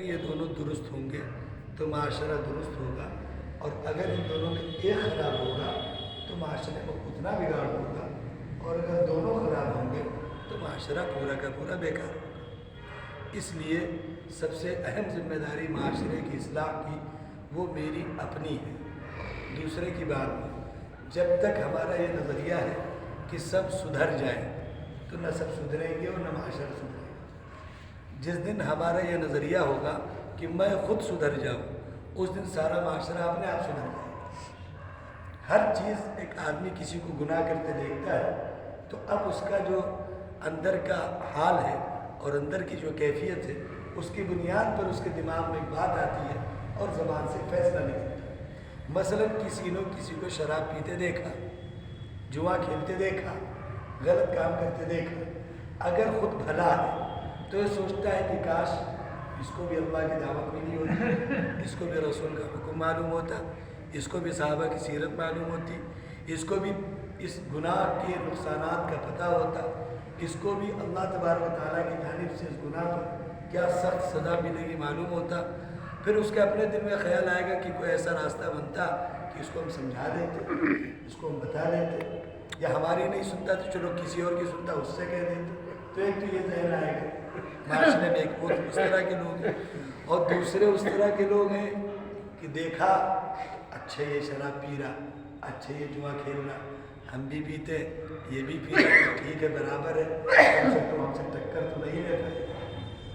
یہ دونوں درست ہوں گے تو معاشرہ درست ہوگا، اور اگر ان دونوں میں ایک خراب ہوگا تو معاشرے میں اتنا بگاڑ ہوگا، اور اگر دونوں خراب ہوں گے تو معاشرہ پورا کا پورا بیکار ہوگا۔ اس لیے سب سے اہم ذمہ داری معاشرے کی اصلاح کی وہ میری اپنی ہے، دوسرے کی بات نہیں۔ جب تک ہمارا یہ نظریہ ہے کہ سب سدھر جائیں تو نہ سب سدھریں گے اور نہ معاشرہ سدھرے گا۔ جس دن ہمارا یہ نظریہ ہوگا کہ میں خود سدھر جاؤں، اس دن سارا معاشرہ اپنے آپ سدھر جائے گا۔ ہر چیز، ایک آدمی کسی کو گناہ کرتے دیکھتا ہے تو اب اس کا جو اندر کا حال ہے اور اندر کی جو کیفیت ہے، اس کی بنیاد پر اس کے دماغ میں ایک بات آتی ہے اور زبان سے فیصلہ نکلتا ہے۔ مثلا کسی نے کسی کو شراب پیتے دیکھا، جوا کھیلتے دیکھا، غلط کام کرتے دیکھا، اگر خود بھلا ہے تو یہ سوچتا ہے کہ کاش اس کو بھی اللہ کی دعوت ملی ہوتی، اس کو بھی رسول کا حکم معلوم ہوتا، اس کو بھی صحابہ کی سیرت معلوم ہوتی، اس کو بھی اس گناہ کے نقصانات کا پتہ ہوتا، اس کو بھی اللہ تبارک و تعالیٰ کی جانب سے اس گناہ پر کیا سخت سزا ملے گی معلوم ہوتا۔ پھر اس کے اپنے دل میں خیال آئے گا کہ کوئی ایسا راستہ بنتا کہ اس کو ہم سمجھا دیتے، اس کو ہم بتا دیتے، یا ہماری نہیں سنتا تو چلو کسی اور کی سنتا، اس سے کہہ دیتے۔ تو ایک تو یہ ذہن آئے گا معاشرے میں، ایک وہ اس طرح کے لوگ ہیں، اور دوسرے اس طرح کے لوگ ہیں کہ دیکھا اچھا یہ شراب پی رہا، اچھا یہ جوا کھیل رہا، ہم بھی پیتے، یہ بھی پی رہا، ٹھیک ہے برابر ہے، ہم سے ٹکر تو نہیں رہتا۔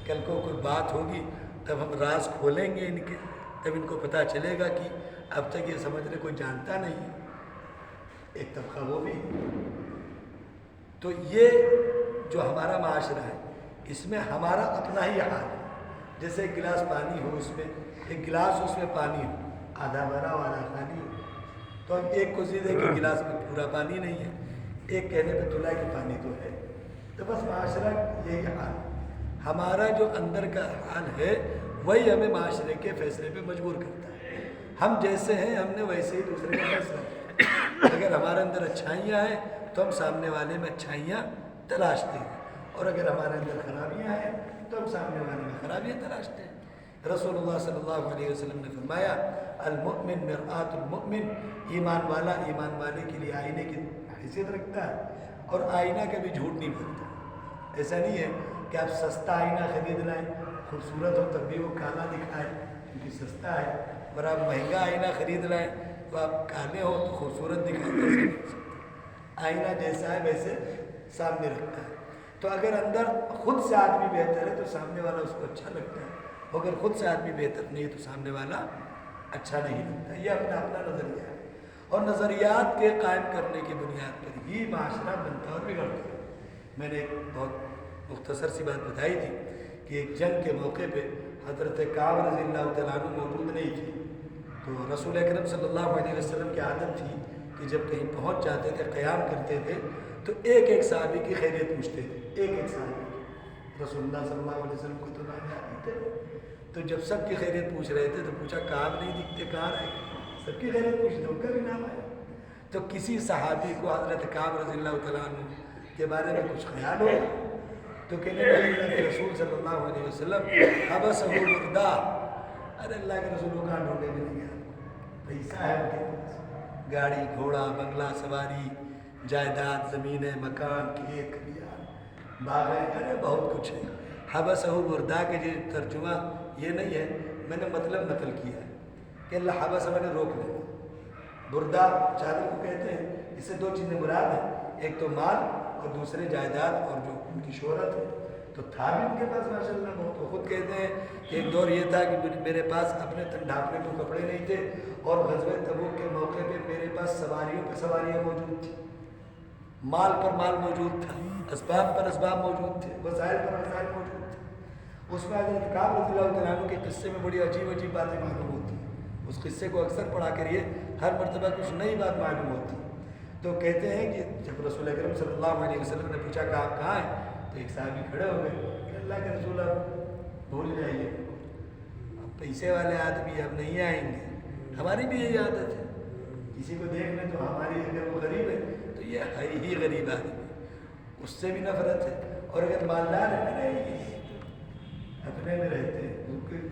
کل کو کوئی بات ہوگی تب ہم راز کھولیں گے ان کے، تب ان کو پتہ چلے گا کہ اب تک یہ سمجھ رہے کوئی جانتا نہیں۔ ایک طبقہ وہ بھی۔ تو یہ جو ہمارا معاشرہ ہے، اس میں ہمارا اپنا ہی حال ہے۔ جیسے ایک گلاس پانی ہو، اس میں ایک گلاس، اس میں پانی ہو، آدھا بھرا ہو آدھا خالی ہو، تو ہم ایک کو ضد ہے کہ گلاس میں پورا پانی نہیں ہے، ایک کہنے پہ تلا کہ پانی تو ہے۔ تو بس معاشرہ یہی حال ہے۔ ہمارا جو اندر کا حال ہے وہی ہمیں معاشرے کے فیصلے پہ مجبور کرتا ہے۔ ہم جیسے ہیں ہم نے ویسے ہی دوسرے کا فیصلہ کیا۔ اگر ہمارے اندر اچھائیاں ہیں تو ہم سامنے والے میں اچھائیاں تلاشتے ہیں، اور اگر ہمارے اندر خرابیاں ہیں تو ہم سامنے والے میں خرابیاں تلاشتے ہیں۔ رسول اللہ صلی اللہ علیہ وسلم نے فرمایا المؤمن مرآت المؤمن، ایمان والا ایمان والے کے لیے آئینے کی حیثیت رکھتا ہے، اور آئینہ کبھی جھوٹ نہیں بولتا۔ ایسا نہیں ہے کہ آپ سستا آئینہ خرید لائیں، خوبصورت ہو تب بھی وہ کالا دکھائے کیونکہ سستا ہے، اور آپ مہنگا آئینہ خرید لائیں تو آپ کالے ہو تو خوبصورت دکھائے۔ آئینہ جیسا ہے ویسے سامنے رکھتا ہے۔ تو اگر اندر خود سے آدمی بہتر ہے تو سامنے والا اس کو اچھا لگتا ہے، اگر خود سے آدمی بہتر نہیں ہے تو سامنے والا اچھا نہیں لگتا۔ یہ اپنا اپنا نظریہ ہے، اور نظریات کے قائم کرنے کی بنیاد پر ہی معاشرہ بنتا اور بگڑتا ہے۔ میں نے ایک بہت مختصر سی بات بتائی تھی کہ ایک جنگ کے موقع پہ حضرت کعب رضی اللہ تعالیٰ عنہ موجود نہیں تھی، تو رسول اکرم صلی اللہ علیہ وسلم کی عادت تھی کہ جب کہیں پہنچ جاتے تھے، قیام کرتے تھے، تو ایک ایک صحابی کی خیریت پوچھتے تھے، ایک ایک صحابی کی۔ رسول اللہ صلی اللہ علیہ وسلم کو تو نام آتی تھے، تو جب سب کی خیریت پوچھ رہے تھے تو پوچھا کعب نہیں دکھتے کہاں رہے؟ سب کی خیریت پوچھتے، ان کا بھی نام آیا۔ تو کسی صحابی کو حضرت کعب رضی اللہ تعالیٰ عنہ کے بارے میں کچھ خیال ہو تو کہنے لگے اللہ کے رسول صلی اللہ علیہ وسلم حبسہ بردا، ارے اللہ کے رسول کو کہاں ڈھونڈے ملیں گے؟ پیسہ ہے ان کے پاس، گاڑی گھوڑا بنگلہ سواری، جائیداد، زمینیں، مکان، کھیت کھلیان، باغیں، ارے بہت کچھ ہے۔ حبسہ بردا کے جو ترجمہ یہ نہیں ہے، میں نے مطلب نقل کیا ہے کہ اللہ حبسہ میں نے روک لینا۔ بردا چادر کو کہتے ہیں، اس سے دو چیزیں مراد ہیں، ایک تو مال اور دوسرے جائیداد اور جو ان کی شہرت ہے۔ تو تھا بھی ان کے پاس ماشاء اللہ بہت، وہ خود کہتے ہیں کہ ایک دور یہ تھا کہ میرے پاس اپنے تن ڈھانپنے کو کپڑے نہیں تھے، اور غزوہ تبوک کے موقع پہ میرے پاس سواریوں پہ سواریاں موجود تھیں، مال پر مال موجود تھا، اسباب پر اسباب موجود تھے، وسائل پر وسائل موجود تھے۔ اس میں حضرت کعب رضی اللہ تعالیٰ عنہ کے قصے میں بڑی عجیب عجیب باتیں معلوم ہوتی ہیں۔ اس قصے کو اکثر پڑھا کریے، ہر مرتبہ کچھ نئی بات معلوم ہوتی ہے۔ تو کہتے ہیں کہ جب رسول اکرم صلی اللہ علیہ وسلم نے پوچھا کہ آپ کہاں ہیں، تو ایک صحابی کھڑے ہو گئے کہ اللہ کے رسول آپ بھول جائیے، اب پیسے والے آدمی اب نہیں آئیں گے، ہماری بھی یہی عادت ہے، کسی کو دیکھ لیں تو ہماری اگر وہ غریب ہے تو یہ ہے ہی غریب آدمی، اس سے بھی نفرت ہے، اور اگر مالدار ہے نہیں اپنے میں رہتے ہیں،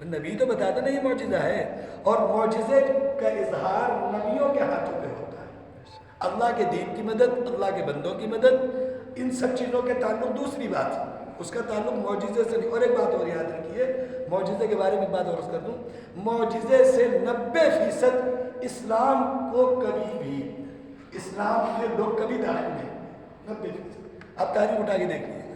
نبی تو بتاتا نا یہ معجزہ ہے، اور معجزے کا اظہار نبیوں کے ہاتھوں پہ ہوتا ہے۔ اللہ کے دین کی مدد، اللہ کے بندوں کی مدد، ان سب چیزوں کے تعلق دوسری بات ہے، اس کا تعلق معجزے سے نہیں۔ اور ایک بات اور یاد رکھیے، معجزے کے بارے میں ایک بات اور عرض کر دوں، معجزے سے 90% اسلام کو کبھی بھی، اسلام میں لوگ کبھی داخل نہیں، 90%۔ آپ تاریخ اٹھا کے دیکھ لیجیے گا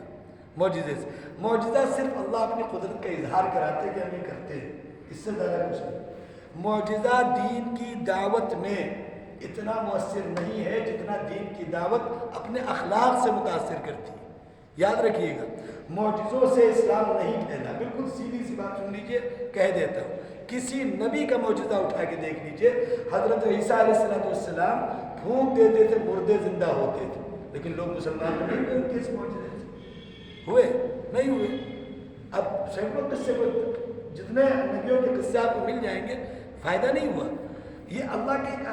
معجزے سے۔ معجزہ صرف اللہ اپنی قدرت کا اظہار کراتے کہ ہم یہ کرتے ہیں، اس سے زیادہ کچھ نہیں۔ معجزہ دین کی دعوت میں اتنا مؤثر نہیں ہے جتنا دین کی دعوت اپنے اخلاق سے متاثر کرتی ہے۔ یاد رکھیے گا، معجزوں سے اسلام نہیں پھیلا۔ بالکل سیدھی سی بات سن لیجیے، کہہ دیتا ہوں، کسی نبی کا معجزہ اٹھا کے دیکھ لیجیے۔ حضرت عیسیٰ علیہ السلام پھونک دیتے تھے، مردے زندہ ہوتے تھے، لیکن لوگ مسلمان نہیں ہوئے ان کے اس معجزے سے، ہوئے نہیں ہوئے۔ اب سینکڑوں قصے کو، جتنے نبیوں کے قصے آپ کو مل جائیں گے، فائدہ نہیں ہوا۔ یہ اللہ کی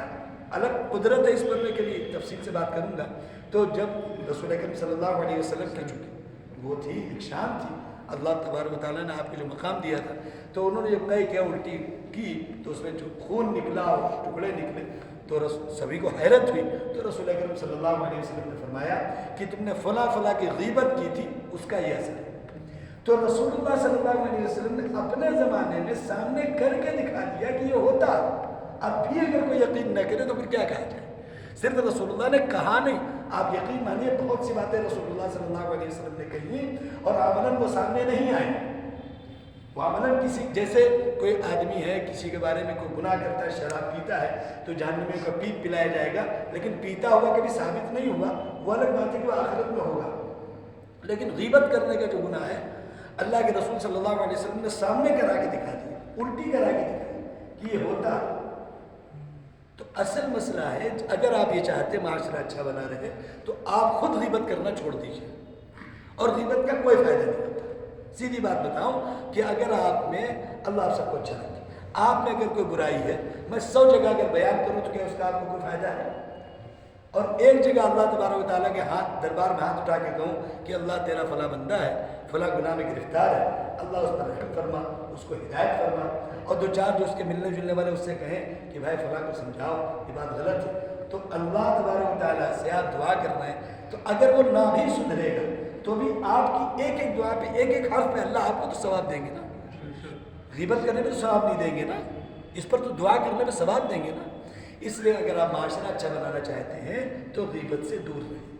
الگ قدرت ہے، اس پر میں کبھی تفصیل سے بات کروں گا۔ تو جب رسول اکرم صلی اللہ علیہ وسلم کی چکی وہ تھی، ایک شان تھی، اللہ تبارک و تعالیٰ نے آپ کو جو مقام دیا تھا، تو انہوں نے جب کیا الٹی کی تو اس میں جو خون نکلا اور ٹکڑے نکلے تو سبھی کو حیرت ہوئی۔ تو رسول اکرم صلی اللہ علیہ وسلم نے فرمایا کہ تم نے فلاں فلاں کی غیبت کی تھی، اس کا یہ اثر ہے۔ تو رسول اللہ صلی اللہ علیہ وسلم نے اپنے زمانے میں سامنے کر کے دکھا دیا کہ یہ ہوتا۔ اب بھی اگر کوئی یقین نہ کرے تو پھر کیا کہا جائے؟ صرف رسول اللہ نے کہا نہیں، آپ یقین مانیے بہت سی باتیں رسول اللہ صلی اللہ علیہ وسلم نے کہی اور عملاً وہ سامنے نہیں آئے۔ وہ عملاً کسی، جیسے کوئی آدمی ہے، کسی کے بارے میں کوئی گناہ کرتا ہے، شراب پیتا ہے تو جہنم کا پیپ پلایا جائے گا، لیکن پیتا ہوا کبھی ثابت نہیں ہوا، وہ الگ بات ہے کہ وہ آخرت میں ہوگا۔ لیکن غیبت کرنے کا جو گناہ ہے، اللہ کے رسول صلی اللہ علیہ وسلم نے سامنے کرا کے دکھا دیا، الٹی کرا کے دکھا کہ یہ ہوتا۔ تو اصل مسئلہ ہے، اگر آپ یہ چاہتے معاشرہ اچھا بنا رہے تو آپ خود غیبت کرنا چھوڑ دیجیے، اور غیبت کا کوئی فائدہ نہیں ہوتا۔ سیدھی بات بتاؤں کہ اگر آپ میں، اللہ آپ سب کو اچھا رکھے، آپ میں اگر کوئی برائی ہے، میں 100 جگہ اگر بیان کروں تو کیا اس کا آپ کو کوئی فائدہ ہے؟ اور ایک جگہ اللہ تبارک و تعالیٰ کے دربار میں ہاتھ اٹھا کے کہوں کہ اللہ تیرا فلاں بندہ ہے، فلاں گناہ میں گرفتار ہے، اللہ اس پر رحم فرما، اس کو ہدایت فرما، اور دو چار جو اس کے ملنے جلنے والے اس سے کہیں کہ بھائی فلاں کو سمجھاؤ یہ بات غلط ہے، تو اللہ تبارک و تعالیٰ سے آپ دعا کر رہے ہیں، تو اگر وہ نہ بھی سدھرے گا تو بھی آپ کی ایک ایک دعا پہ، ایک ایک حرف پہ اللہ آپ کو تو ثواب دیں گے نا۔ غیبت کرنے میں تو ثواب نہیں دیں گے نا، اس پر تو دعا کرنے میں ثواب دیں گے نا۔ اس لیے اگر آپ معاشرہ اچھا بنانا چاہتے ہیں تو غیبت سے دور رہیں۔